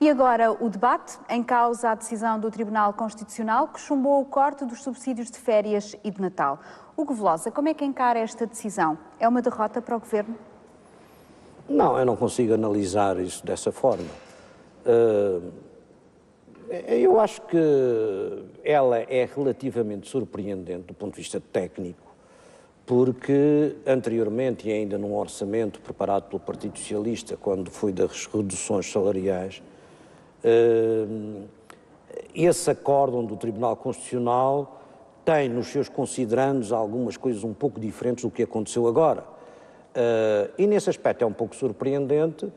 E agora o debate, em causa a decisão do Tribunal Constitucional que chumbou o corte dos subsídios de férias e de Natal. Hugo Velosa, como é que encara esta decisão? É uma derrota para o Governo? Não, eu não consigo analisar isso dessa forma. Eu acho que ela é relativamente surpreendente do ponto de vista técnico, porque anteriormente, e ainda num orçamento preparado pelo Partido Socialista, quando foi das reduções salariais, esse acórdão do Tribunal Constitucional tem nos seus considerandos algumas coisas um pouco diferentes do que aconteceu agora. E nesse aspecto é um pouco surpreendente,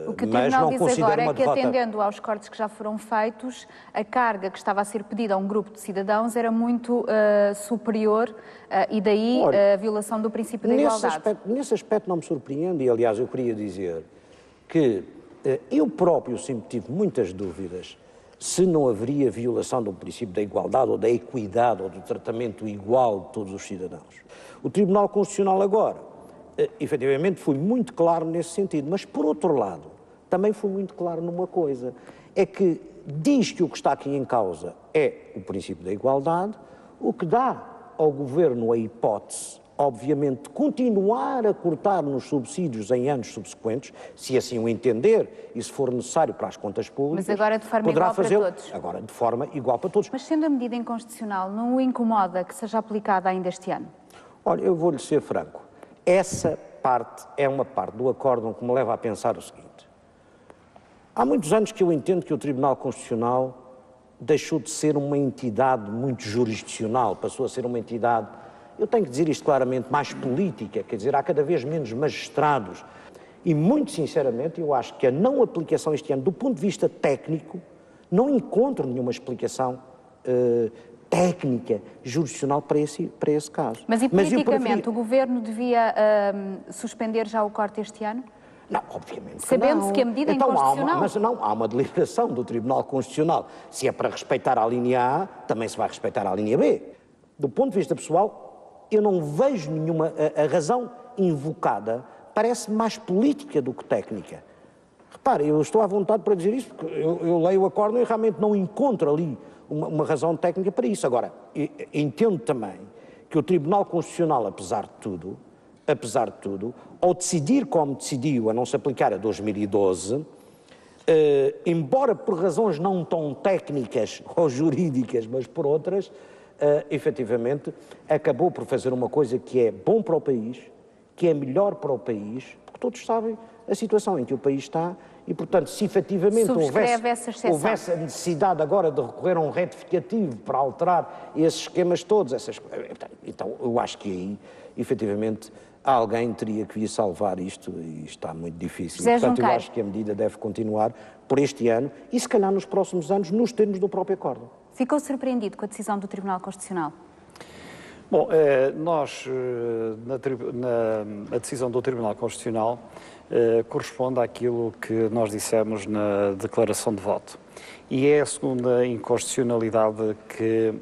o que o mas Tribunal não diz considero agora uma é que, derrota. atendendo aos cortes que já foram feitos, a carga que estava a ser pedida a um grupo de cidadãos era muito superior e daí a violação do princípio da igualdade. Nesse aspecto não me surpreende, e aliás eu queria dizer que eu próprio sempre tive muitas dúvidas se não haveria violação do princípio da igualdade ou da equidade ou do tratamento igual de todos os cidadãos. O Tribunal Constitucional agora, efetivamente, foi muito claro nesse sentido, mas por outro lado, também foi muito claro numa coisa, é que diz que o que está aqui em causa é o princípio da igualdade, o que dá ao Governo a hipótese, obviamente, de continuar a cortar nos subsídios em anos subsequentes, se assim o entender e se for necessário para as contas públicas. Mas agora de forma poderá igual para todos. Agora de forma igual para todos. Mas sendo a medida inconstitucional, não o incomoda que seja aplicada ainda este ano? Olha, eu vou-lhe ser franco, essa parte é uma parte do acórdão que me leva a pensar o seguinte. Há muitos anos que eu entendo que o Tribunal Constitucional deixou de ser uma entidade muito jurisdicional, passou a ser uma entidade, eu tenho que dizer isto claramente, mais política, quer dizer, há cada vez menos magistrados. E muito sinceramente eu acho que a não aplicação este ano, do ponto de vista técnico, não encontro nenhuma explicação técnica, jurisdicional para esse caso. Mas e politicamente, o Governo devia suspender já o corte este ano? Não, obviamente Sabendo-se que a medida é inconstitucional. Mas não, há uma deliberação do Tribunal Constitucional. Se é para respeitar a linha A, também se vai respeitar a linha B. Do ponto de vista pessoal, eu não vejo nenhuma... A razão invocada parece mais política do que técnica. Repare, eu estou à vontade para dizer isso, porque eu leio o acórdão e realmente não encontro ali uma razão técnica para isso. Agora, entendo também que o Tribunal Constitucional, apesar de tudo, ao decidir como decidiu a não se aplicar a 2012, embora por razões não tão técnicas ou jurídicas, mas por outras, efetivamente, acabou por fazer uma coisa que é bom para o país, que é melhor para o país, porque todos sabem a situação em que o país está e, portanto, se efetivamente houvesse a necessidade agora de recorrer a um retificativo para alterar esses esquemas todos, então eu acho que aí, efetivamente, alguém teria que vir salvar isto e está muito difícil. Portanto, eu acho que a medida deve continuar por este ano e, se calhar, nos próximos anos, nos termos do próprio acórdão. Ficou surpreendido com a decisão do Tribunal Constitucional? Bom, nós, a decisão do Tribunal Constitucional corresponde àquilo que nós dissemos na declaração de voto. E é a segunda inconstitucionalidade que,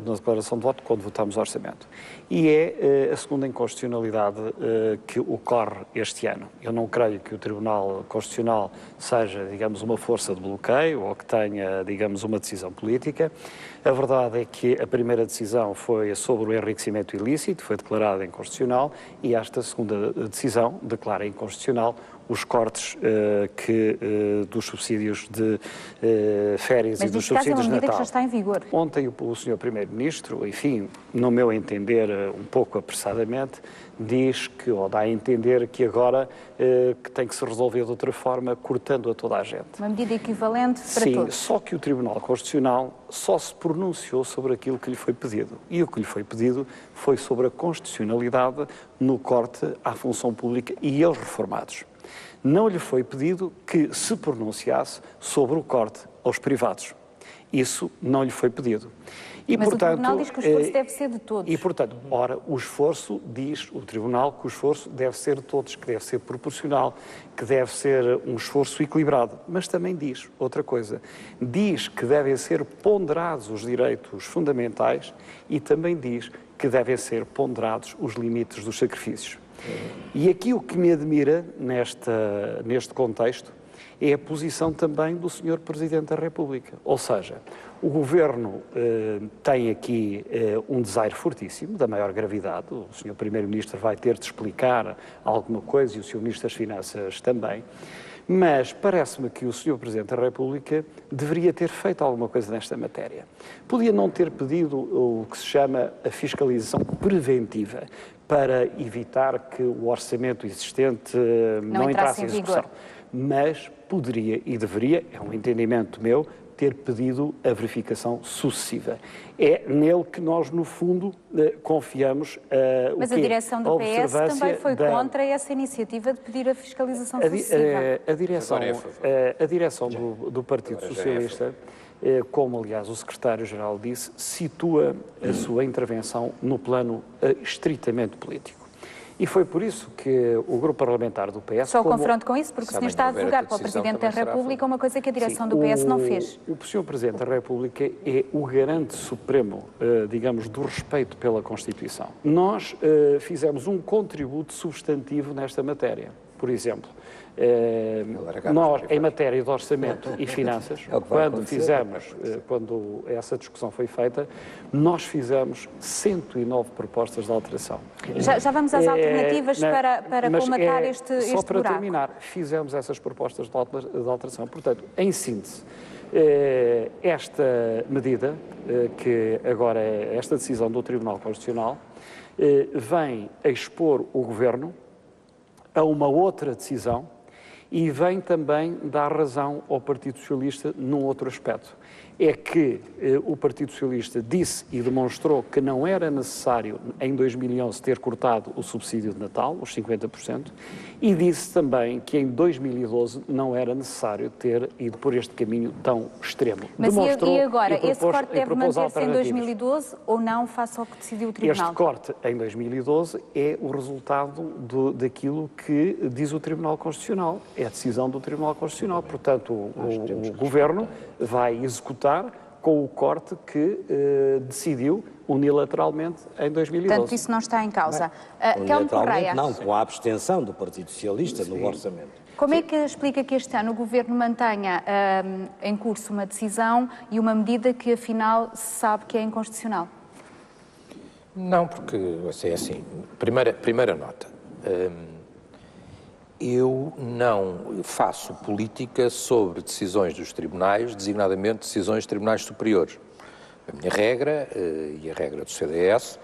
na declaração de voto, quando votamos o orçamento. E é a segunda inconstitucionalidade que ocorre este ano. Eu não creio que o Tribunal Constitucional seja, digamos, uma força de bloqueio ou que tenha, digamos, uma decisão política. A verdade é que a primeira decisão foi sobre o enriquecimento ilícito, foi declarada inconstitucional, e esta segunda decisão declara inconstitucional os cortes dos subsídios de férias e dos subsídios de Natal. Mas neste caso é uma medida que já está em vigor. Ontem o Sr. Primeiro-Ministro, enfim, no meu entender, um pouco apressadamente, diz que, ou dá a entender que agora que tem que se resolver de outra forma, cortando a toda a gente. Uma medida equivalente para todos. Sim, só que o Tribunal Constitucional só se pronunciou sobre aquilo que lhe foi pedido. E o que lhe foi pedido foi sobre a constitucionalidade no corte à função pública e aos reformados. Não lhe foi pedido que se pronunciasse sobre o corte aos privados. Isso não lhe foi pedido. E, mas portanto, o Tribunal diz que o esforço deve ser de todos. E, portanto, ora, o esforço, diz o Tribunal que o esforço deve ser de todos, que deve ser proporcional, que deve ser um esforço equilibrado. Mas também diz outra coisa. Diz que devem ser ponderados os direitos fundamentais e também diz que devem ser ponderados os limites dos sacrifícios. E aqui o que me admira neste contexto é a posição também do Sr. Presidente da República. Ou seja, o Governo tem aqui um desaire fortíssimo, da maior gravidade. O Sr. Primeiro-Ministro vai ter de explicar alguma coisa e o Sr. Ministro das Finanças também. Mas parece-me que o Sr. Presidente da República deveria ter feito alguma coisa nesta matéria. Podia não ter pedido o que se chama a fiscalização preventiva para evitar que o orçamento existente não entrasse em execução. Mas poderia e deveria, é um entendimento meu, ter pedido a verificação sucessiva. É nele que nós, no fundo, confiamos. Mas a direção do PS também foi contra essa iniciativa de pedir a fiscalização sucessiva. A direção do Partido Socialista, como aliás o secretário-geral disse, situa a sua intervenção no plano estritamente político. E foi por isso que o grupo parlamentar do PS... Só confronto com isso, porque o senhor está a advogar para o Presidente da República uma coisa que a direção do PS não fez. O Sr. Presidente da República é o garante supremo, digamos, do respeito pela Constituição. Nós fizemos um contributo substantivo nesta matéria. Por exemplo, nós, em matéria de orçamento e finanças, quando essa discussão foi feita, nós fizemos 109 propostas de alteração. Já vamos às alternativas para colmatar este buraco. Só para terminar, fizemos essas propostas de alteração. Portanto, em síntese, esta medida, que agora é esta decisão do Tribunal Constitucional, vem a expor o Governo a uma outra decisão e vem também dar razão ao Partido Socialista num outro aspecto. É que o Partido Socialista disse e demonstrou que não era necessário, em 2011, ter cortado o subsídio de Natal, os 50%, e disse também que em 2012 não era necessário ter ido por este caminho tão extremo. Mas e agora, esse corte deve manter-se em 2012 ou não, face ao que decidiu o Tribunal? Este corte em 2012 é o resultado daquilo que diz o Tribunal Constitucional, é a decisão do Tribunal Constitucional. Portanto, o Governo vai executar com o corte que decidiu unilateralmente em 2012. Portanto, isso não está em causa. Unilateralmente não, com a abstenção do Partido Socialista no orçamento. Como é que explica que este ano o Governo mantenha em curso uma decisão e uma medida que, afinal, se sabe que é inconstitucional? Não, porque é assim. Primeira nota. Eu não faço política sobre decisões dos tribunais, designadamente decisões de tribunais superiores. A minha regra, e a regra do CDS,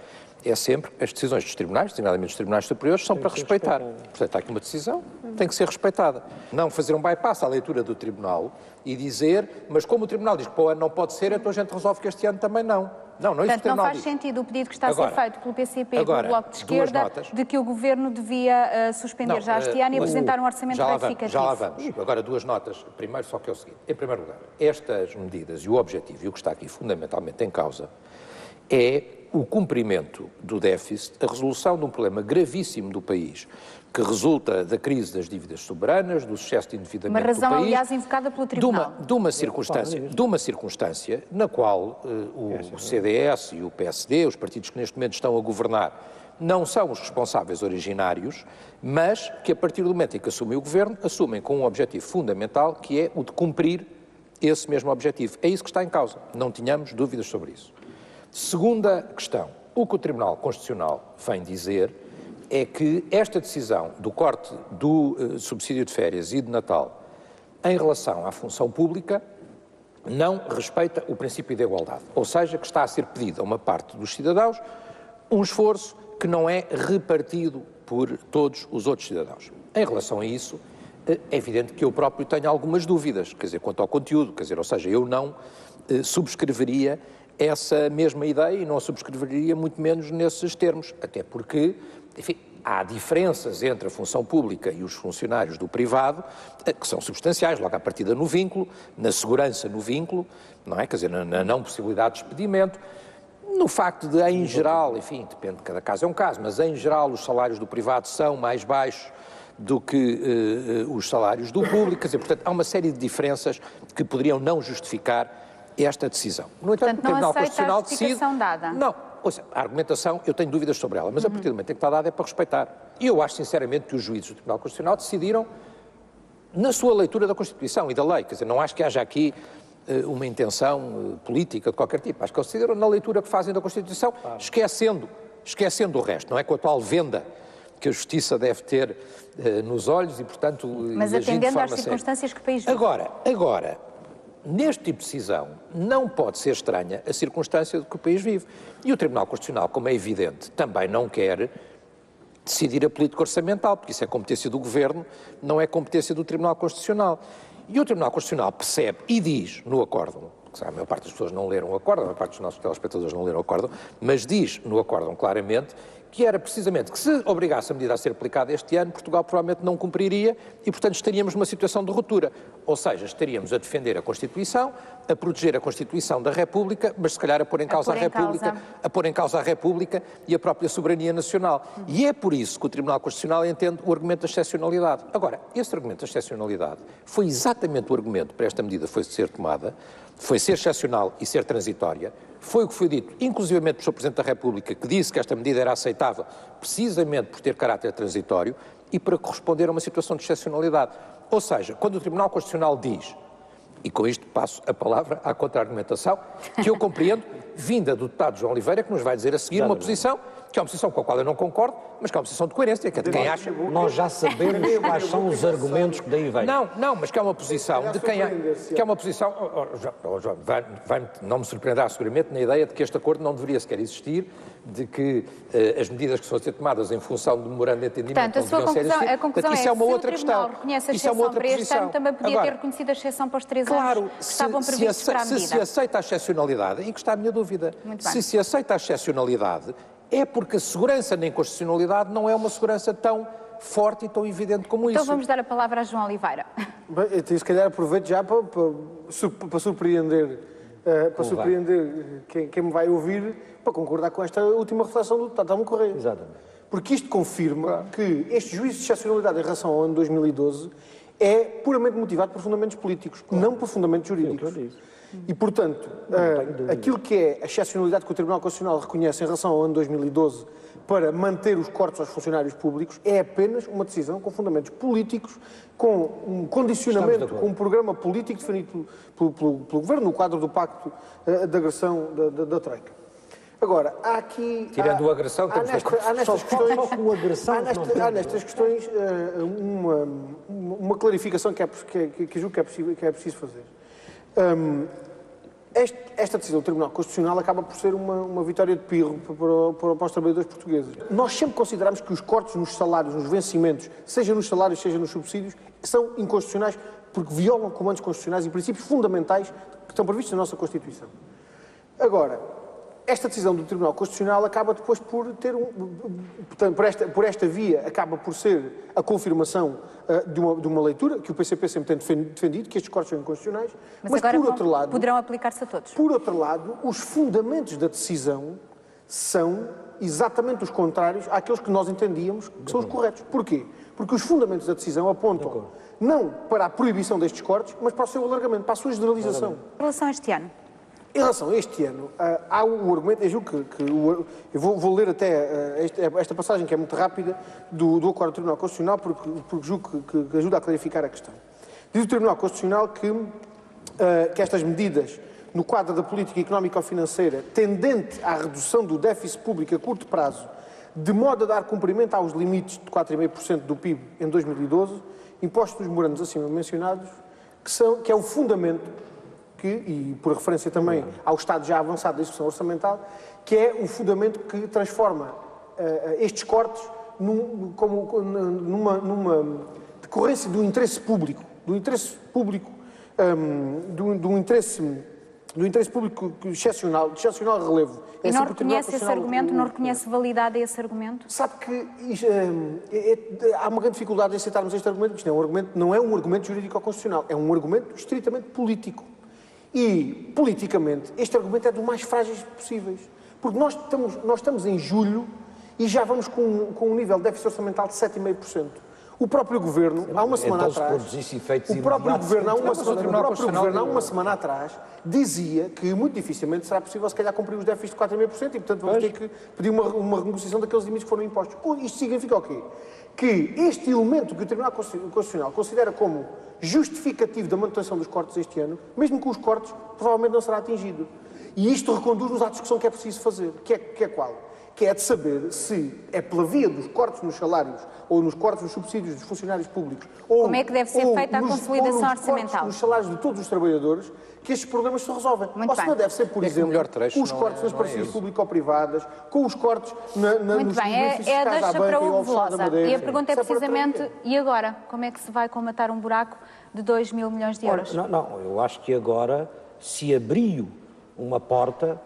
é sempre as decisões dos tribunais, designadamente dos tribunais superiores, são para respeitar. Portanto, há aqui uma decisão, tem que ser respeitada. Não fazer um bypass à leitura do tribunal e dizer, mas como o tribunal diz que para o ano não pode ser, então a gente resolve que este ano também não. Não, portanto, não faz sentido o pedido que está a ser feito pelo PCP e pelo Bloco de Esquerda de que o Governo devia suspender já este ano e apresentar um orçamento retificativo. Já lá vamos. Agora, duas notas. Primeiro, só que é o seguinte. Em primeiro lugar, estas medidas e o objetivo, e o que está aqui fundamentalmente em causa, é o cumprimento do déficit, a resolução de um problema gravíssimo do país, que resulta da crise das dívidas soberanas, do excesso de endividamento do país. Uma razão, aliás, invocada pelo Tribunal. De uma circunstância na qual o CDS e o PSD, os partidos que neste momento estão a governar, não são os responsáveis originários, mas que a partir do momento em que assumem o governo, assumem com um objetivo fundamental, que é o de cumprir esse mesmo objetivo. É isso que está em causa. Não tínhamos dúvidas sobre isso. Segunda questão. O que o Tribunal Constitucional vem dizer é que esta decisão do corte do subsídio de férias e de Natal em relação à função pública não respeita o princípio da igualdade. Ou seja, que está a ser pedido a uma parte dos cidadãos um esforço que não é repartido por todos os outros cidadãos. Em relação a isso, é evidente que eu próprio tenho algumas dúvidas, quer dizer, quanto ao conteúdo, quer dizer, ou seja, eu não subscreveria essa mesma ideia e não a subscreveria muito menos nesses termos, até porque, enfim, há diferenças entre a função pública e os funcionários do privado que são substanciais, logo à partida no vínculo, na segurança no vínculo, não é? Quer dizer, na não possibilidade de despedimento, no facto de, em geral, enfim, depende de cada caso é um caso, mas em geral os salários do privado são mais baixos do que os salários do público, quer dizer, portanto, há uma série de diferenças que poderiam não justificar esta decisão. No entanto, o Tribunal Constitucional decide... Dada. Não, ou seja, a argumentação, eu tenho dúvidas sobre ela, mas a partir do momento em que está dada é para respeitar. E eu acho, sinceramente, que os juízes do Tribunal Constitucional decidiram na sua leitura da Constituição e da lei. Quer dizer, não acho que haja aqui uma intenção política de qualquer tipo. Acho que consideram na leitura que fazem da Constituição, esquecendo o resto, não é? Com a tal venda que a Justiça deve ter nos olhos e, portanto, mas atendendo às circunstâncias que o país vive. Agora, neste tipo de decisão, não pode ser estranha a circunstância de que o país vive. E o Tribunal Constitucional, como é evidente, também não quer decidir a política orçamental, porque isso é competência do Governo, não é competência do Tribunal Constitucional. E o Tribunal Constitucional percebe e diz no acórdão, porque a maior parte das pessoas não leram o acórdão, a maior parte dos nossos telespectadores não leram o acórdão, mas diz no acórdão claramente que era precisamente que se obrigasse a medida a ser aplicada este ano, Portugal provavelmente não cumpriria e, portanto, estaríamos numa situação de ruptura. Ou seja, estaríamos a defender a Constituição, a proteger a Constituição da República, mas se calhar a pôr em causa a República e a própria soberania nacional. E é por isso que o Tribunal Constitucional entende o argumento da excepcionalidade. Agora, esse argumento da excepcionalidade foi exatamente o argumento para esta medida foi ser tomada, foi ser excepcional e ser transitória. Foi o que foi dito, inclusivamente pelo Sr. Presidente da República, que disse que esta medida era aceitável precisamente por ter caráter transitório e para corresponder a uma situação de excepcionalidade. Ou seja, quando o Tribunal Constitucional diz, e com isto passo a palavra à contra-argumentação, que eu compreendo, vinda do deputado João Oliveira, que nos vai dizer a seguir uma posição, que é uma posição com a qual eu não concordo, mas que é uma posição de coerência, que é de quem acha... Nós já sabemos quais são os argumentos que daí vêm. Não, mas que é uma posição de quem... Que é uma posição... João, não me surpreenderá seguramente na ideia de que este acordo não deveria sequer existir, de que as medidas que estão a ser tomadas em função do memorando de entendimento... Portanto, a sua conclusão é que isso é uma outra se o Tribunal questão. reconhece a exceção para este ano, também podia ter reconhecido a exceção para os 3 anos que estavam previstos para a medida. Se aceita a excepcionalidade, e que está a minha dúvida, se aceita a excepcionalidade, é porque a segurança na inconstitucionalidade não é uma segurança tão forte e tão evidente como isso. Então vamos dar a palavra a João Oliveira. Bem, eu, se calhar aproveito já para surpreender, quem me vai ouvir, para concordar com esta última reflexão do deputado Telmo Correia. Exatamente. Porque isto confirma que este juízo de excepcionalidade em relação ao ano 2012 é puramente motivado por fundamentos políticos, não por fundamentos jurídicos. E, portanto, aquilo que é a excepcionalidade que o Tribunal Constitucional reconhece em relação ao ano 2012 para manter os cortes aos funcionários públicos é apenas uma decisão com fundamentos políticos, com um condicionamento, com um programa político definido pelo Governo no quadro do Pacto de Agressão da Troika. Agora, há aqui... Tirando a agressão, há nestas questões uma clarificação que julgo que é preciso fazer. Esta decisão do Tribunal Constitucional acaba por ser uma vitória de pirro para os trabalhadores portugueses. Nós sempre consideramos que os cortes nos salários, nos vencimentos, seja nos salários, seja nos subsídios, são inconstitucionais porque violam comandos constitucionais e princípios fundamentais que estão previstos na nossa Constituição. Agora, esta decisão do Tribunal Constitucional acaba depois por ter portanto, por esta via, acaba por ser a confirmação de uma leitura que o PCP sempre tem defendido, que estes cortes são inconstitucionais, mas agora por outro lado... poderão aplicar-se a todos. Por outro lado, os fundamentos da decisão são exatamente os contrários àqueles que nós entendíamos que são os corretos. Porquê? Porque os fundamentos da decisão apontam não para a proibição destes cortes, mas para o seu alargamento, para a sua generalização. Em relação a este ano? Em relação a este ano, há o argumento, eu julgo eu vou ler até esta passagem que é muito rápida do acordo do Tribunal Constitucional, porque julgo que ajuda a clarificar a questão. Diz o Tribunal Constitucional que estas medidas no quadro da política económico-financeira tendente à redução do déficit público a curto prazo, de modo a dar cumprimento aos limites de 4,5% do PIB em 2012, impostos nos memorandos acima mencionados, que é o fundamento e por referência também ao estado já avançado da execução orçamental, que é o fundamento que transforma estes cortes numa decorrência do interesse público, do interesse público excepcional, de excepcional relevo. E não reconhece esse argumento, não reconhece validade a esse argumento? Sabe que há uma grande dificuldade em aceitarmos este argumento, isto não é um argumento jurídico-constitucional, é um argumento estritamente político. E, politicamente, este argumento é dos mais frágeis possíveis. Porque nós estamos em julho e já vamos com um nível de déficit orçamental de 7,5%. O próprio Governo, há uma semana então, se atrás, produzisse efeitos o próprio imediatos, Governo, há então, uma semana atrás, dizia que muito dificilmente será possível, se calhar, cumprir os déficits de 4,5% e, portanto, vamos ter que pedir uma renegociação daqueles limites que foram impostos. Isto significa o quê? Que este elemento que o Tribunal Constitucional considera como justificativo da manutenção dos cortes este ano, mesmo com os cortes, provavelmente não será atingido. E isto reconduz-nos à discussão que é preciso fazer, que é qual? Que é de saber se é pela via dos cortes nos salários ou nos cortes nos subsídios dos funcionários públicos ou como é que deve ser feita a consolidação orçamental? Cortes nos salários de todos os trabalhadores que estes problemas se resolvem. Muito ou se não deve ser, por exemplo, com os cortes nas parcerias público-privadas, com os cortes Muito bem, é a deixa para o Velosa. E a pergunta é precisamente, e agora? Como é que se vai colmatar um buraco de 2 mil milhões de euros? Não, eu acho que agora se abriu uma porta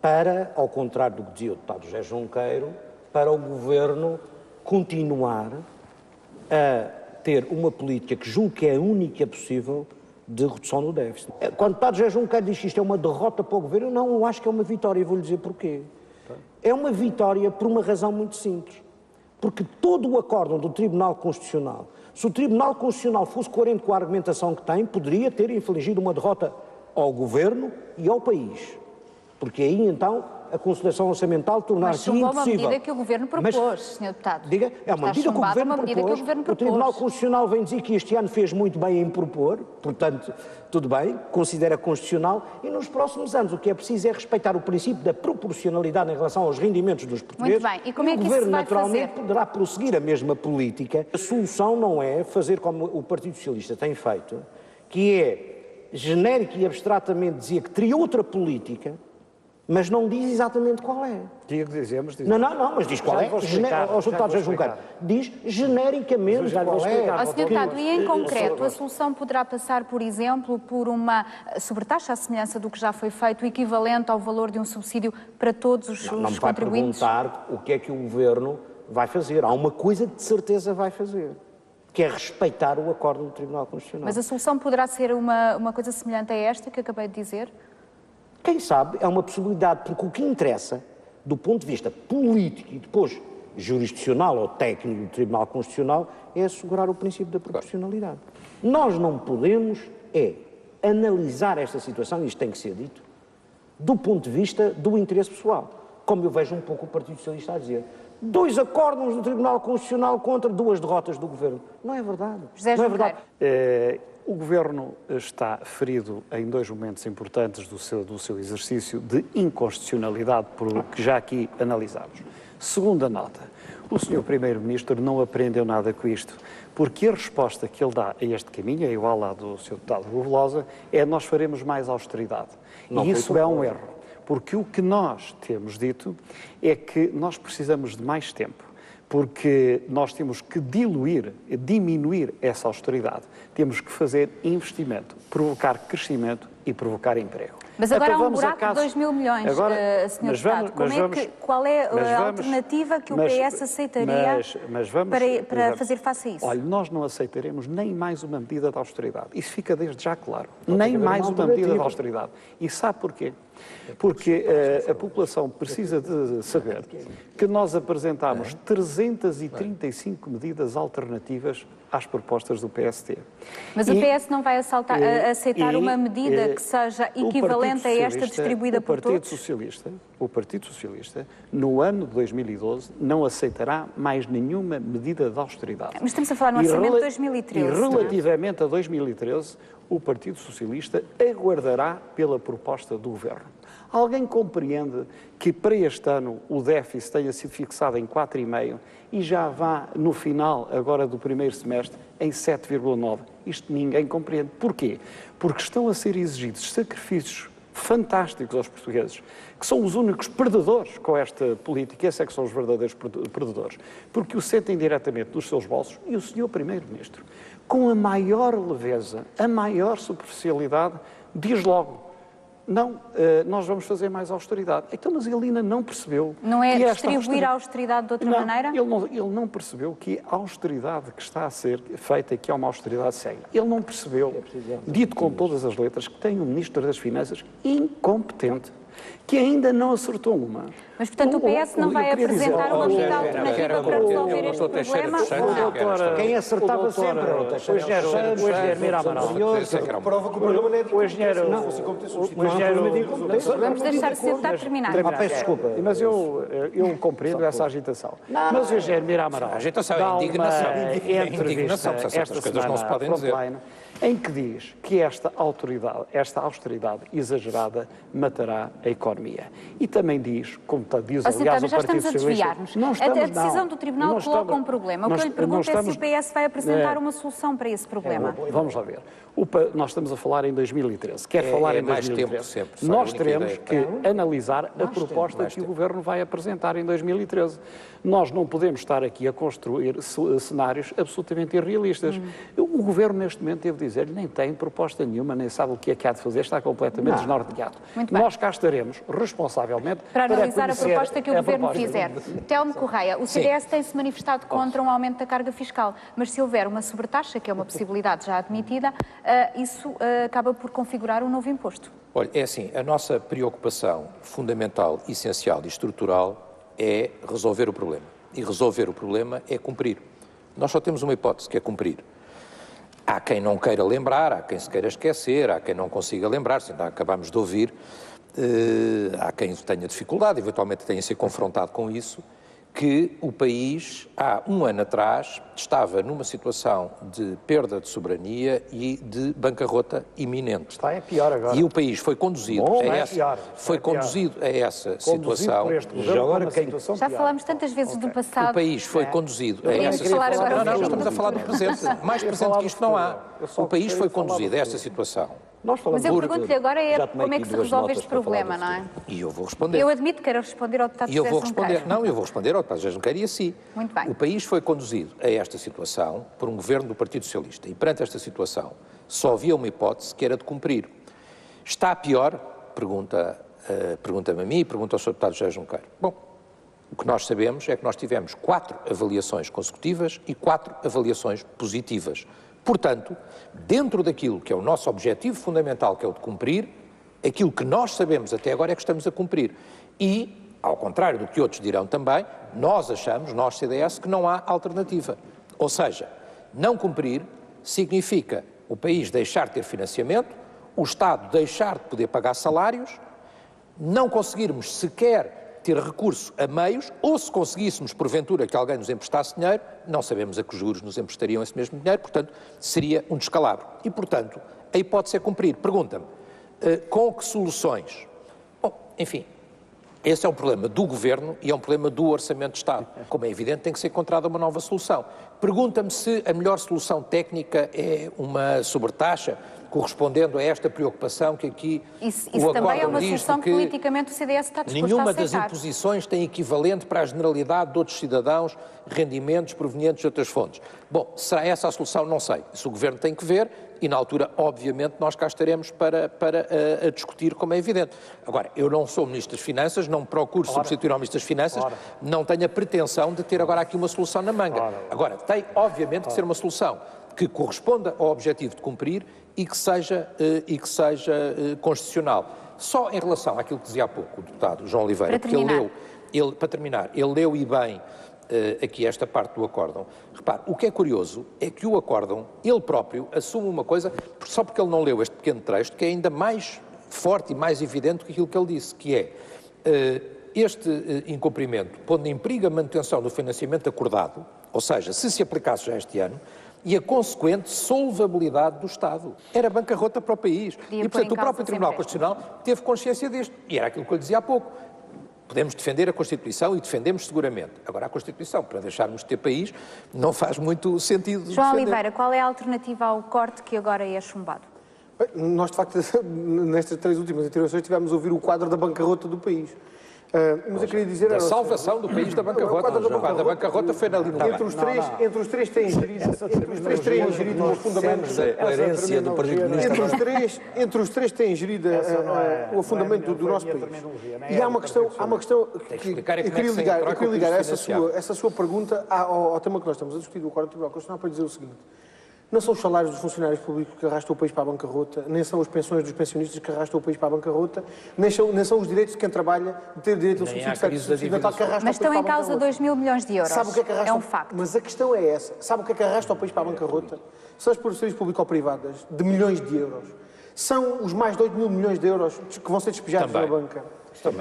para, ao contrário do que dizia o deputado José Junqueiro, para o Governo continuar a ter uma política que julgo que é a única possível de redução do déficit. Quando o deputado José Junqueiro diz que isto é uma derrota para o Governo, não, eu acho que é uma vitória, e vou-lhe dizer porquê. É uma vitória por uma razão muito simples. Porque todo o acórdão do Tribunal Constitucional, se o Tribunal Constitucional fosse coerente com a argumentação que tem, poderia ter infligido uma derrota ao Governo e ao país. Porque aí, então, a consolidação orçamental tornar-se impossível. Mas chumbou uma medida que o Governo propôs, Sr. Deputado. Diga, é uma medida que o Governo propôs. O Tribunal Constitucional vem dizer que este ano fez muito bem em propor, portanto, tudo bem, considera constitucional, e nos próximos anos o que é preciso é respeitar o princípio da proporcionalidade em relação aos rendimentos dos portugueses. Muito bem, e como é que o Governo isso se vai naturalmente fazer? Poderá prosseguir a mesma política. A solução não é fazer como o Partido Socialista tem feito, que é genérico e abstratamente dizer que teria outra política, mas não diz exatamente qual é. Dizemos. Não, mas diz qual é. O deputado José Junqueiro diz genericamente qual é. Sr. Deputado, e em concreto, a solução poderá passar, por exemplo, por uma sobretaxa à semelhança do que já foi feito, equivalente ao valor de um subsídio para todos os Não me vai contribuintes? perguntar o que é que o Governo vai fazer. Há uma coisa que de certeza vai fazer, que é respeitar o acordo do Tribunal Constitucional. Mas a solução poderá ser uma coisa semelhante a esta que acabei de dizer? Quem sabe é uma possibilidade, porque o que interessa, do ponto de vista político e depois jurisdicional ou técnico do Tribunal Constitucional, é assegurar o princípio da proporcionalidade. Nós não podemos analisar esta situação, isto tem que ser dito, do ponto de vista do interesse pessoal, como eu vejo um pouco o Partido Socialista a dizer. 2 acórdãos do Tribunal Constitucional contra 2 derrotas do Governo. Não é verdade. José não é Junqueiro. verdade. O Governo está ferido em 2 momentos importantes do seu exercício de inconstitucionalidade, por que já aqui analisámos. Segunda nota, o Sr. Primeiro-Ministro não aprendeu nada com isto, porque a resposta que ele dá a este caminho, é igual à do Sr. Deputado Velosa, é nós faremos mais austeridade. E isso é um erro, porque o que nós temos dito é que nós precisamos de mais tempo, porque nós temos que diminuir essa austeridade. Temos que fazer investimento, provocar crescimento e provocar emprego. Mas agora há um buraco de 2 mil milhões, Sr. Deputado. Qual é a alternativa que o PS aceitaria para fazer face a isso? Olha, nós não aceitaremos nem mais uma medida de austeridade. Isso fica desde já claro. Nem mais uma medida de austeridade. E sabe porquê? Porque a população precisa de saber que nós apresentámos 335 medidas alternativas às propostas do PST. Mas o PS não vai aceitar uma medida que seja equivalente a esta distribuída por todos? O Partido Socialista, no ano de 2012, não aceitará mais nenhuma medida de austeridade. Mas estamos a falar no orçamento de 2013. E relativamente a 2013, o Partido Socialista aguardará pela proposta do Governo. Alguém compreende que para este ano o déficit tenha sido fixado em 4,5 e já vá no final, agora do primeiro semestre, em 7,9? Isto ninguém compreende. Porquê? Porque estão a ser exigidos sacrifícios fantásticos aos portugueses, que são os únicos perdedores com esta política, esses é que são os verdadeiros perdedores, porque o sentem diretamente dos seus bolsos, e o Sr. Primeiro-Ministro, com a maior leveza, a maior superficialidade, diz logo: não, nós vamos fazer mais austeridade. Então, mas ele ainda não percebeu... Não é distribuir a austeridade de outra maneira? Ele não percebeu que a austeridade que está a ser feita, que é uma austeridade séria. Ele não percebeu, dito com todas as letras, que tem um Ministro das Finanças incompetente. que ainda não acertou uma. Mas, portanto, o PS não vai apresentar uma medida alternativa para resolver este problema? Quem acertava sempre era o Teixeira O engenheiro Mira Amaral. Prova que o programa não é de O engenheiro... Vamos deixar de tentar terminar. Peço desculpa. Mas eu compreendo essa agitação. Mas o engenheiro Mira Amaral agitação, dá indignação. uma entrevista Indignação, esta coisas não se semana podem à dizer. Frontline, em que diz que esta austeridade exagerada matará a economia. E também diz, como diz aliás o já Partido estamos a Socialista... desviar-nos. A decisão do Tribunal coloca um problema. O que eu lhe pergunto é se o PS vai apresentar uma solução para esse problema. Vamos lá ver. Nós estamos a falar em 2013. Quer falar em mais 2013? tempo sempre, Nós só a única teremos ideia. que analisar a proposta que o Governo vai apresentar em 2013. Nós não podemos estar aqui a construir cenários absolutamente irrealistas. O Governo, neste momento, devo dizer, nem tem proposta nenhuma, nem sabe o que é que há de fazer, está completamente desnorteado. Nós cá estaremos, responsavelmente, para analisar a conhecer proposta que o Governo proposta. fizer. Telmo Correia, o CDS tem-se manifestado contra um aumento da carga fiscal, mas se houver uma sobretaxa, que é uma possibilidade já admitida, isso acaba por configurar um novo imposto. Olha, é assim, a nossa preocupação fundamental, essencial e estrutural é resolver o problema. E resolver o problema é cumprir. Nós só temos uma hipótese, que é cumprir. Há quem não queira lembrar, há quem se queira esquecer, há quem não consiga lembrar-se, ainda acabamos de ouvir, há quem tenha dificuldade, eventualmente tenha sido confrontado com isso, que o país, há um ano atrás, estava numa situação de perda de soberania e de bancarrota iminente. Está é pior agora. E o país foi conduzido a essa situação. Já falamos tantas vezes do passado. O país foi conduzido a essa falar situação. agora Não, do estamos a falar do presente. Mais presente que isto não há. O país foi conduzido a esta situação. Mas eu pergunto-lhe agora como é que se resolve este problema, não é? E eu vou responder. Eu admito que quero responder ao deputado José Junqueira. Não, eu vou responder ao deputado José Junqueira e a si. Muito bem. O país foi conduzido a esta situação por um governo do Partido Socialista e perante esta situação só havia uma hipótese, que era de cumprir. Está pior? Pergunta-me a mim e pergunta ao Sr. deputado José Junqueira. Bom, o que nós sabemos é que nós tivemos 4 avaliações consecutivas e 4 avaliações positivas. Portanto, dentro daquilo que é o nosso objetivo fundamental, que é o de cumprir, aquilo que nós sabemos até agora é que estamos a cumprir. E, ao contrário do que outros dirão também, nós achamos, nós CDS, que não há alternativa. Ou seja, não cumprir significa o país deixar de ter financiamento, o Estado deixar de poder pagar salários, não conseguirmos sequer ter recurso a meios, ou se conseguíssemos, porventura, que alguém nos emprestasse dinheiro, não sabemos a que juros nos emprestariam esse mesmo dinheiro, portanto, seria um descalabro. E, portanto, a hipótese é cumprir. Pergunta-me, com que soluções? Bom, enfim, esse é um problema do Governo e é um problema do Orçamento de Estado. Como é evidente, tem que ser encontrada uma nova solução. Pergunta-me se a melhor solução técnica é uma sobretaxa, correspondendo a esta preocupação que aqui isso o acórdão também é uma diz solução que politicamente o CDS está disposto a aceitar. Nenhuma das imposições tem equivalente para a generalidade de outros cidadãos, rendimentos provenientes de outras fontes. Bom, será essa a solução? Não sei. Isso o Governo tem que ver e, na altura, obviamente, nós cá estaremos para a discutir, como é evidente. Agora, eu não sou Ministro das Finanças, não procuro substituir ao Ministro das Finanças, não tenho a pretensão de ter agora aqui uma solução na manga. Agora, tem, obviamente, que ser uma solução que corresponda ao objetivo de cumprir e que seja constitucional. Só em relação àquilo que dizia há pouco o deputado João Oliveira, porque ele leu e bem aqui esta parte do acórdão. Repare, o que é curioso é que o acórdão, ele próprio, assume uma coisa, só porque ele não leu este pequeno texto, que é ainda mais forte e mais evidente do que aquilo que ele disse, que é este incumprimento, pondo em perigo a manutenção do financiamento acordado, ou seja, se aplicasse já este ano, e a consequente solvabilidade do Estado. Era bancarrota para o país. E, portanto, o próprio Tribunal Constitucional teve consciência disto. E era aquilo que eu lhe dizia há pouco. Podemos defender a Constituição e defendemos seguramente. Agora, a Constituição, para deixarmos de ter país, não faz muito sentido João defender. Oliveira, qual é a alternativa ao corte que agora é chumbado? Bem, nós, de facto, nestas 3 últimas intervenções tivemos a ouvir o quadro da bancarrota do país. Mas eu queria dizer... Da salvação do país da bancarrota. A bancarrota foi na linha. Entre os três têm gerido o afundamento... Entre os três têm gerido o afundamento do nosso país. E há uma questão que eu queria ligar essa sua pergunta ao tema que nós estamos a discutir, do Acordo do Tribunal Constitucional, para dizer o seguinte. não são os salários dos funcionários públicos que arrastam o país para a bancarrota, nem são as pensões dos pensionistas que arrastam o país para a bancarrota, nem são os direitos de quem trabalha de ter direito ao subsídio de Natal que arrasta o país para a bancarrota. Mas estão em causa 2 mil milhões de euros. Sabe o que é que arrasta? É um facto. Mas a questão é essa. Sabe o que é que arrasta o país para a bancarrota? São as produções público-privadas de milhões de euros. São os mais de 8 mil milhões de euros que vão ser despejados na banca.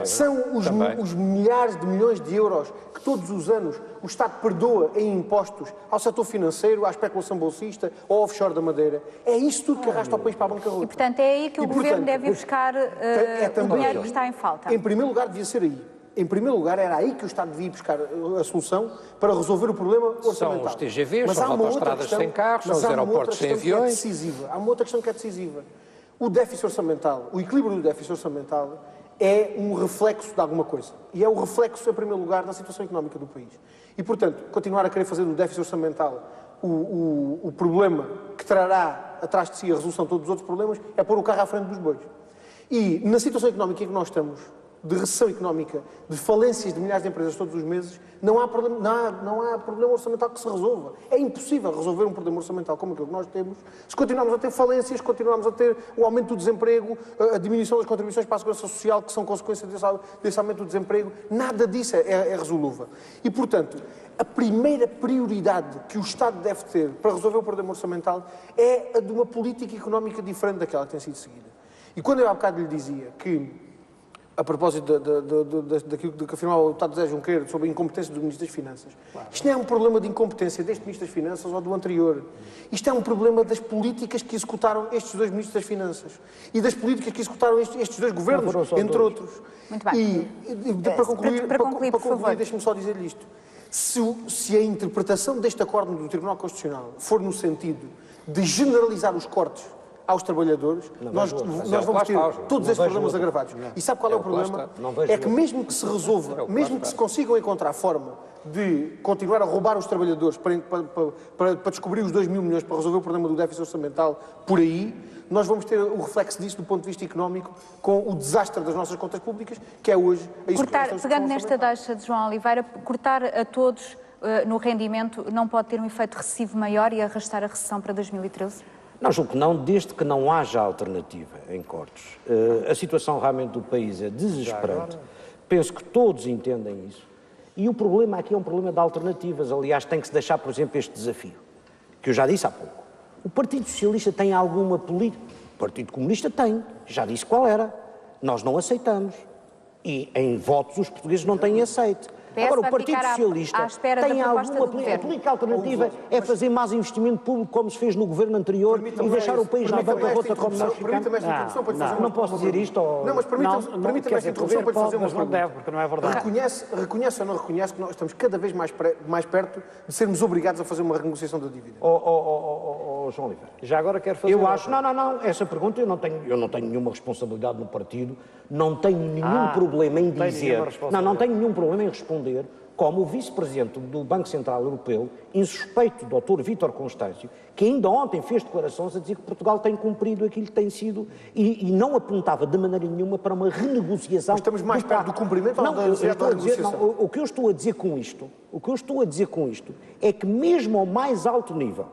São os milhares de milhões de euros que todos os anos o Estado perdoa em impostos ao setor financeiro, à especulação bolsista ou ao offshore da Madeira. É isso tudo que arrasta o país para a bancarrota. E, portanto, é aí que o Governo deve ir buscar o dinheiro que está em falta. Em primeiro lugar, devia ser aí. Em primeiro lugar, era aí que o Estado devia buscar a solução para resolver o problema orçamental. São os TGVs, são as autoestradas sem carros, são os aeroportos sem aviões. Há uma outra questão que é decisiva. O déficit orçamental, o equilíbrio do déficit orçamental é um reflexo de alguma coisa. E é o reflexo, em primeiro lugar, da situação económica do país. E, portanto, continuar a querer fazer do déficit orçamental o problema que trará atrás de si a resolução de todos os outros problemas é pôr o carro à frente dos bois. E, na situação económica em que nós estamos, de recessão económica, de falências de milhares de empresas todos os meses, não há problema orçamental que se resolva. É impossível resolver um problema orçamental como aquele que nós temos se continuarmos a ter falências, continuarmos a ter o aumento do desemprego, a diminuição das contribuições para a segurança social, que são consequência desse aumento do desemprego. Nada disso é resolúvel. E, portanto, a primeira prioridade que o Estado deve ter para resolver o problema orçamental é a de uma política económica diferente daquela que tem sido seguida. E quando eu há bocado lhe dizia que, a propósito daquilo que afirmava o deputado José Junqueira sobre a incompetência do Ministro das Finanças. Claro. Isto não é um problema de incompetência deste Ministro das Finanças ou do anterior. Isto é um problema das políticas que executaram estes dois Ministros das Finanças e das políticas que executaram estes dois governos, entre outros. Muito bem. Para concluir, deixe-me só dizer-lhe isto. Se a interpretação deste acordo do Tribunal Constitucional for no sentido de generalizar os cortes aos trabalhadores, nós vamos ter todos esses problemas agravados. E sabe qual é o problema? É que mesmo que se resolva, mesmo que se consigam encontrar forma de continuar a roubar os trabalhadores para descobrir os 2 mil milhões para resolver o problema do déficit orçamental por aí, nós vamos ter o reflexo disso do ponto de vista económico com o desastre das nossas contas públicas, que é hoje a execução. Pegando nesta deixa de João Oliveira, cortar a todos no rendimento não pode ter um efeito recessivo maior e arrastar a recessão para 2013? Não, julgo que não, desde que não haja alternativa em cortes. A situação realmente do país é desesperante. Penso que todos entendem isso. E o problema aqui é um problema de alternativas. Aliás, tem que se deixar, por exemplo, este desafio, que eu já disse há pouco. O Partido Socialista tem alguma política? O Partido Comunista tem. Já disse qual era. Nós não aceitamos. E em votos os portugueses não têm aceito. Agora, o Partido Socialista tem alguma política. A política alternativa é fazer mais investimento público como se fez no governo anterior e deixar o país na bancarrota como nós ficamos. Não posso dizer isto ou... Não, mas permita-me esta interrupção para lhe fazer uma pergunta. Não deve, porque não é verdade. Reconhece ou não reconhece que nós estamos cada vez mais perto de sermos obrigados a fazer uma renegociação da dívida? João Oliveira. Já agora quero fazer... Eu acho... Não. Essa pergunta eu não tenho nenhuma responsabilidade no partido, não tenho nenhum problema em dizer... Não tenho nenhum problema em responder como o vice-presidente do Banco Central Europeu, insuspeito Dr. Vítor Constâncio, que ainda ontem fez declarações a dizer que Portugal tem cumprido aquilo que tem sido e não apontava de maneira nenhuma para uma renegociação. Mas estamos mais perto do cumprimento ou da renegociação? O que eu estou a dizer com isto é que mesmo ao mais alto nível,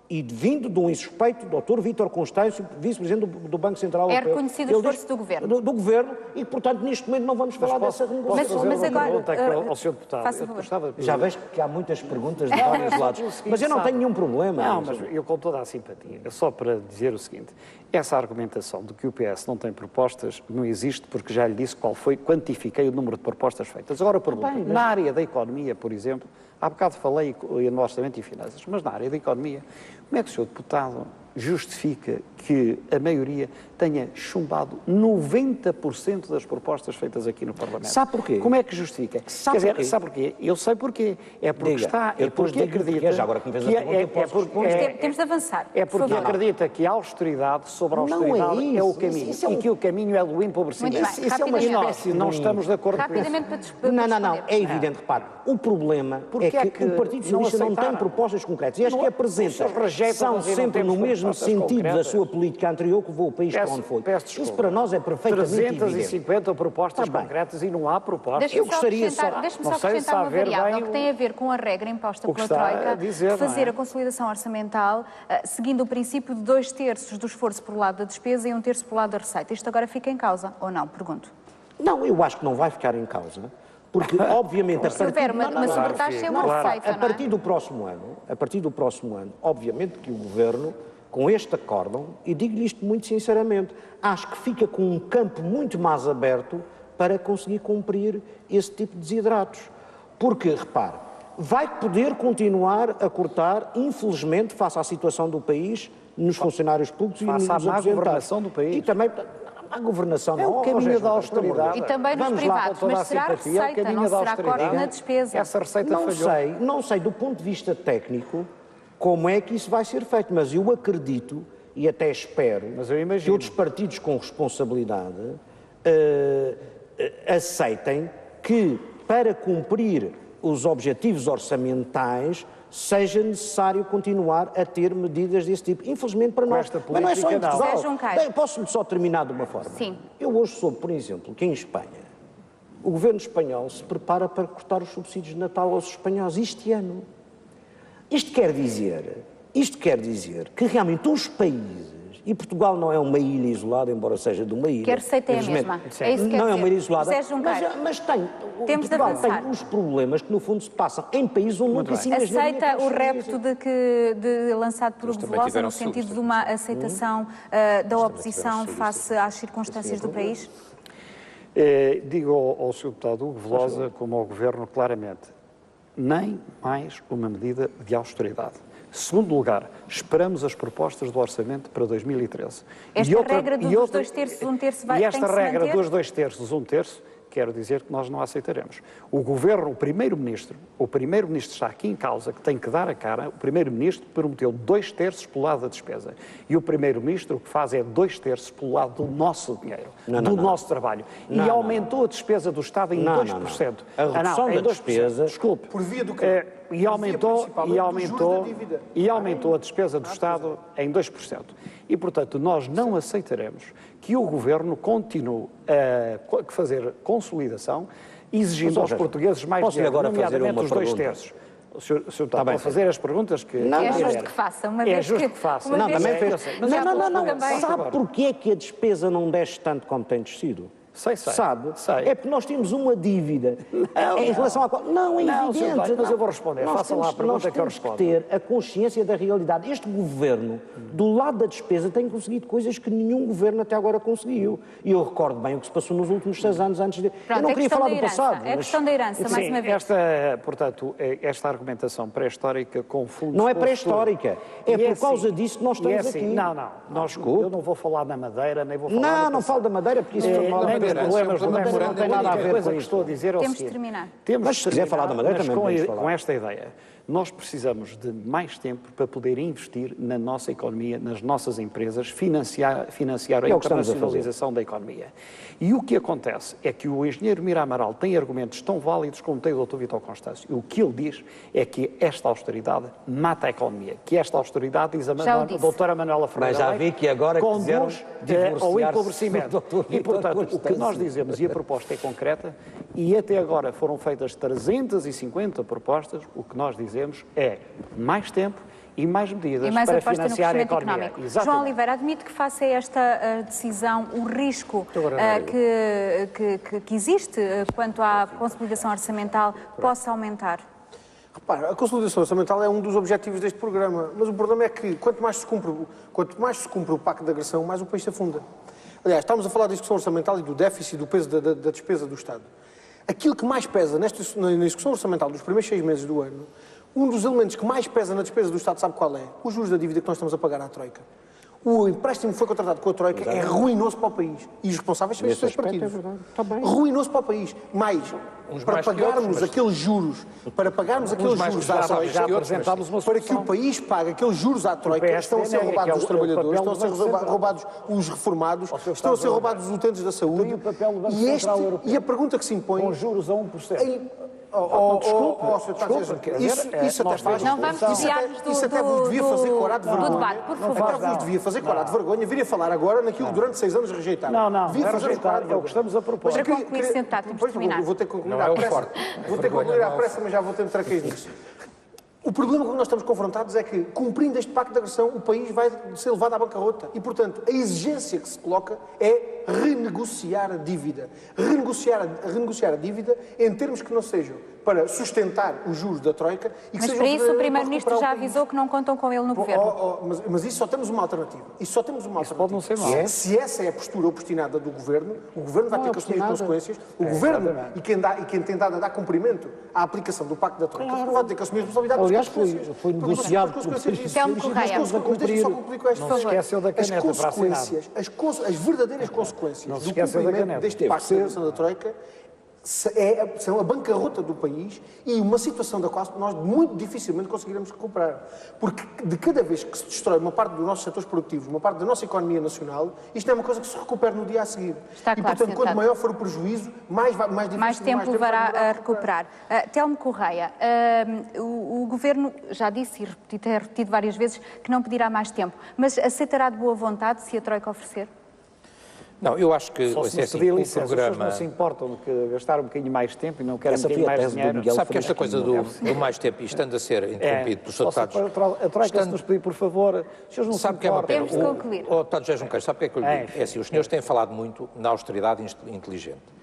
e vindo de um insuspeito, Dr. Vítor Constâncio, vice-presidente do Banco Central Europeu. É reconhecido o esforço do Governo. Do Governo, e portanto neste momento não vamos falar dessa renegociação. Mas agora... ao Sr. Deputado. Já vejo que há muitas perguntas de vários lados, mas eu não tenho nenhum problema. Não, mas eu com toda a simpatia, só para dizer o seguinte, essa argumentação de que o PS não tem propostas não existe porque já lhe disse quantifiquei o número de propostas feitas. Agora eu pergunto, na área da economia, por exemplo, há bocado falei no Orçamento e Finanças, mas na área da economia, como é que o Sr. Deputado justifica que a maioria tenha chumbado 90% das propostas feitas aqui no Parlamento? Sabe porquê? Como é que justifica? Sabe porquê? Eu sei porquê. É porque está... É porque acredita... Já agora que me fez a pergunta, eu posso responder. Temos de avançar. É porque acredita que a austeridade sobre a austeridade é o caminho. E que o caminho é do empobrecimento. Isso é uma espécie de... Não estamos de acordo com isso. Rapidamente para Não. É evidente, repare. O problema é que o Partido Socialista não tem propostas concretas. E as que apresenta são sempre no mesmo mesmo sentido concretas. da sua política anterior que levou o país para onde foi. Isso para nós é perfeitamente evidente. 350 propostas concretas e não há propostas. Deixe-me só acrescentar uma variável que tem a ver com a regra imposta pela Troika de fazer a consolidação orçamental seguindo o princípio de 2/3 do esforço por lado da despesa e 1/3 por lado da receita. Isto agora fica em causa, ou não? Pergunto. Não, eu acho que não vai ficar em causa, porque obviamente Se houver uma sobretaxa é uma receita, a partir do próximo ano, obviamente que o Governo, com este acórdão, e digo-lhe isto muito sinceramente, acho que fica com um campo muito mais aberto para conseguir cumprir esse tipo de desidratos. Porque, repare, vai poder continuar a cortar, infelizmente, face à situação do país, nos funcionários públicos e nos aposentados. governação do país. E também a governação é o caminho da austeridade. E também nos privados, mas será receita, não será corte na despesa. Essa receita falhou. Não sei do ponto de vista técnico como é que isso vai ser feito, mas eu acredito e até espero que outros partidos com responsabilidade aceitem que para cumprir os objetivos orçamentais seja necessário continuar a ter medidas desse tipo. Infelizmente para nós, mas não é só em Portugal. Posso-lhe só terminar de uma forma? Sim. Eu hoje soube, por exemplo, que em Espanha o governo espanhol se prepara para cortar os subsídios de Natal aos espanhóis este ano. Isto quer dizer que realmente os países, e Portugal não é uma ilha isolada, embora seja de uma ilha. Que a receita é a mesma. É isso que não é uma ilha isolada, mas Portugal tem os problemas que no fundo se passam em países onde nunca se imagina. Aceita o repto lançado por Hugo Velosa no sentido de uma aceitação da oposição face às circunstâncias do país? Digo ao Sr. Deputado Hugo Velosa, como ao Governo, claramente, nem mais uma medida de austeridade. Segundo lugar, esperamos as propostas do orçamento para 2013. Esta regra dos 2/3, 1/3 vai ter que se manter? E esta regra dos 2/3, 1/3, quero dizer que nós não aceitaremos. O Governo, o Primeiro-Ministro está aqui em causa, que tem que dar a cara. O Primeiro-Ministro prometeu 2/3 pelo lado da despesa. E o Primeiro-Ministro o que faz é 2/3 pelo lado do nosso dinheiro, do nosso trabalho. E aumentou a despesa do Estado em 2%. A redução da despesa... Desculpe. Por via do quê? E aumentou a despesa do Estado em 2%. E, portanto, nós não aceitaremos que o Governo continue a fazer consolidação, exigindo aos portugueses mais dinheiro, nomeadamente os 2/3. O senhor está a fazer as perguntas que... É justo que faça, uma vez que faça. Não, sabe porquê é que a despesa não desce tanto como tem descido? Sei. É porque nós temos uma dívida em relação à qual... Não, é evidente. Mas eu vou responder. Faça lá a pergunta que eu respondo. Nós temos que ter a consciência da realidade. Este governo, do lado da despesa, tem conseguido coisas que nenhum governo até agora conseguiu. E eu recordo bem o que se passou nos últimos 6 anos antes de... Pronto, eu não queria falar do passado. É a questão da herança, mais uma vez. Esta argumentação pré-histórica confunde... Não é pré-histórica. É por causa disso que nós estamos aqui. Eu não vou falar na Madeira, nem vou falar... Não falo da Madeira, porque isso foi mal. Problemas do memorando não tem nada a ver com que estou a dizer. Temos de terminar. Mas se quiser falar da Madeira também podemos falar. Com esta ideia, nós precisamos de mais tempo para poder investir na nossa economia, nas nossas empresas, financiar a internacionalização da economia. E o que acontece é que o engenheiro Mira Amaral tem argumentos tão válidos como tem o Dr. Vítor Constâncio. E o que ele diz é que esta austeridade mata a economia, que esta austeridade, diz a doutora Manuela Ferreira, mas já vi que agora conduz ao empobrecimento. E, portanto, o que nós dizemos, e a proposta é concreta, e até agora foram feitas 350 propostas, o que nós dizemos é mais tempo e mais medidas para financiar a economia. João Oliveira, admite que face a esta decisão o risco que existe quanto à consolidação orçamental possa aumentar? Repara, a consolidação orçamental é um dos objetivos deste programa, mas o problema é que quanto mais se cumpre o pacto de agressão, mais o país se afunda. Aliás, estamos a falar da discussão orçamental e do déficit e do peso da despesa do Estado. Aquilo que mais pesa na discussão orçamental dos primeiros 6 meses do ano, um dos elementos que mais pesa na despesa do Estado, sabe qual é? Os juros da dívida que nós estamos a pagar à Troika. O empréstimo que foi contratado com a Troika é ruinoso para o país. E os responsáveis são estes 3 partidos. Ruinoso para o país. Para pagarmos aqueles juros à Troika, para que o país pague aqueles juros à Troika, estão a ser roubados os trabalhadores, estão a ser roubados os reformados, estão a ser roubados os utentes da saúde. E a pergunta que se impõe... Com juros a 1%. Isso até faz. Não vamos desviar-nos do Isso até vos devia fazer corar de vergonha. do debate, por favor. Até vos devia fazer corar de vergonha vir a falar agora naquilo que durante 6 anos rejeitaram. Não, devia fazer corar de vergonha. É o que estamos a propor. Para concluir, sentado, temos de terminar. Vou ter que concluir à pressa. Vou ter que concluir à pressa, mas já vou ter de traqueis nisso. O problema com que nós estamos confrontados é que, cumprindo este pacto de agressão, o país vai ser levado à bancarrota. E, portanto, a exigência que se coloca é renegociar a dívida. Renegociar a dívida em termos que não sejam para sustentar os juros da Troika e que Mas sejam para isso o para Primeiro-Ministro já recuperar o país. avisou que não contam com ele no Governo. Mas isso só temos uma alternativa. pode não ser mau. Se essa é a postura obstinada do Governo, o Governo vai ter que assumir as consequências. O Governo e quem tem dado a dar cumprimento à aplicação do Pacto da Troika vai ter que assumir a responsabilidade das consequências. Foi negociado por Telmo Correia. Não se esqueceu da caneta para assinar. As verdadeiras consequências Não se do esqueceu da cumprimento caneta. deste Pacto de agressão da Troika são a bancarrota do país e uma situação da qual nós muito dificilmente conseguiremos recuperar. Porque de cada vez que se destrói uma parte dos nossos setores produtivos, uma parte da nossa economia nacional, isto é uma coisa que se recupera no dia a seguir. Está claro, e, portanto, quanto maior for o prejuízo, mais difícil... Mais tempo levará a recuperar. Telmo Correia, o Governo já disse e tem repetido várias vezes que não pedirá mais tempo, mas aceitará de boa vontade se a Troika oferecer? Não, eu acho que Só se assim, pedir o licença, as pessoas programa... não se importam de gastar um bocadinho mais tempo e não querem um Essa bocadinho foi a mais tese do dinheiro. Miguel Sabe que esta coisa do Fresquinho, mais tempo, e estando a ser interrompido pelos Só se deputados... a Troika se nos pedir, por favor, os senhores não Sabe se que é uma importam. pena. Temos de concluir. O deputado José Junqueiro, sabe o que é que eu lhe digo? É assim, os senhores têm falado muito na austeridade inteligente.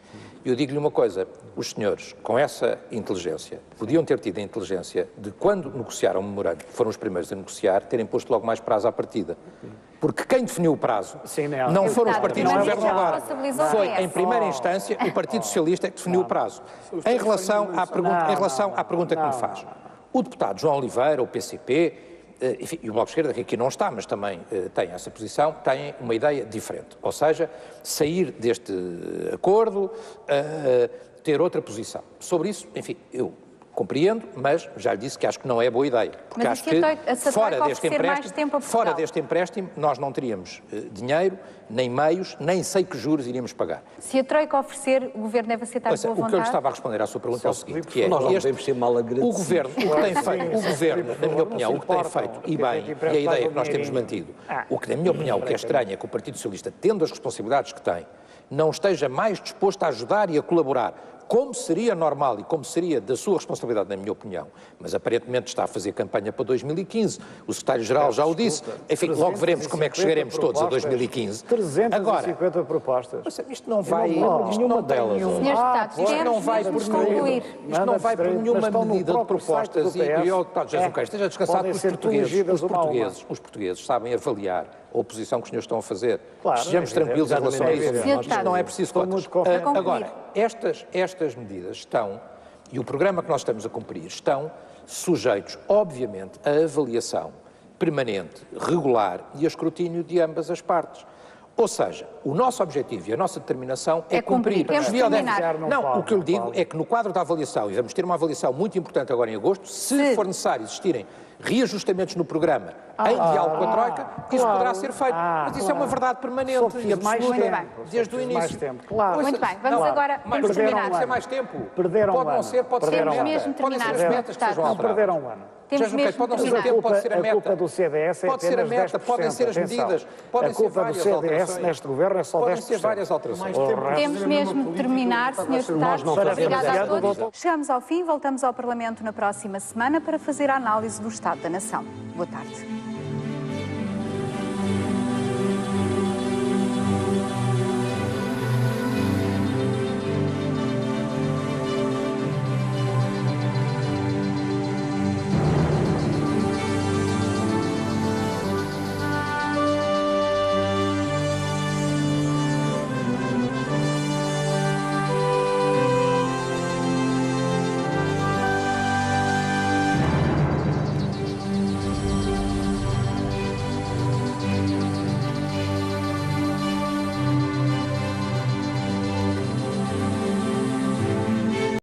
E eu digo-lhe uma coisa, os senhores, com essa inteligência, podiam ter tido a inteligência de, quando negociaram o memorando, foram os primeiros a negociar, terem posto logo mais prazo à partida. Porque quem definiu o prazo não foram os partidos que governo agora. Foi, em primeira instância, o Partido Socialista que definiu o prazo. Em relação à pergunta que me faz, o deputado João Oliveira, o PCP, enfim, e o Bloco de Esquerda, que aqui não está, mas também tem essa posição, tem uma ideia diferente. Ou seja, sair deste acordo, ter outra posição. Sobre isso, enfim, eu compreendo, mas já lhe disse que acho que não é boa ideia. Porque acho que fora deste empréstimo nós não teríamos dinheiro, nem meios, nem sei que juros iríamos pagar. Se a Troika oferecer, o Governo deve aceitar de boa vontade? O que eu lhe estava a responder à sua pergunta é o seguinte, que é... Nós não devemos ser mal agradecidos. O Governo, na minha opinião, o que tem feito, e bem, e a ideia que nós temos mantido, o que, na minha opinião, o que é estranho é que o Partido Socialista, tendo as responsabilidades que tem, não esteja mais disposto a ajudar e a colaborar, como seria normal e como seria da sua responsabilidade, na minha opinião, mas aparentemente está a fazer campanha para 2015, o secretário-geral já o disse, enfim, logo veremos como é que chegaremos todos a 2015. 350 propostas. Isto não vai, nenhuma delas. Isto não vai por concluir. Isto não vai por nenhuma medida de propostas e o deputado José Junqueiro esteja descansado que os portugueses sabem avaliar a oposição que os senhores estão a fazer. Sejamos tranquilos em relação a isso. Isto não é preciso contas. Agora, estas medidas estão, e o programa que nós estamos a cumprir, estão sujeitos, obviamente, a avaliação permanente, regular e a escrutínio de ambas as partes. Ou seja, o nosso objetivo e a nossa determinação é cumprir. Não, o que eu lhe digo é que no quadro da avaliação, e vamos ter uma avaliação muito importante agora em agosto, se for necessário existirem reajustamentos no programa em diálogo com a Troika, isso poderá ser feito. Mas isso é uma verdade permanente e absoluta desde o início. Muito bem, vamos agora terminar. Pode ser mais tempo. Perderam Pode não ser, pode ser a meta. Mesmo Podem ser as terminar. metas que sejam alteradas. Perderam um ano. Temos mesmo Pode não ser o terminar. tempo, pode ser a meta. A culpa do CDS é pode ser a meta, podem ser as medidas, podem ser várias alterações. A culpa do CDS neste governo é só 10%. Podem ser várias alterações. Temos mesmo de terminar, Sr. Deputado. Obrigada a todos. Chegamos ao fim, voltamos ao Parlamento na próxima semana para fazer a análise do Estado da Nação. Boa tarde.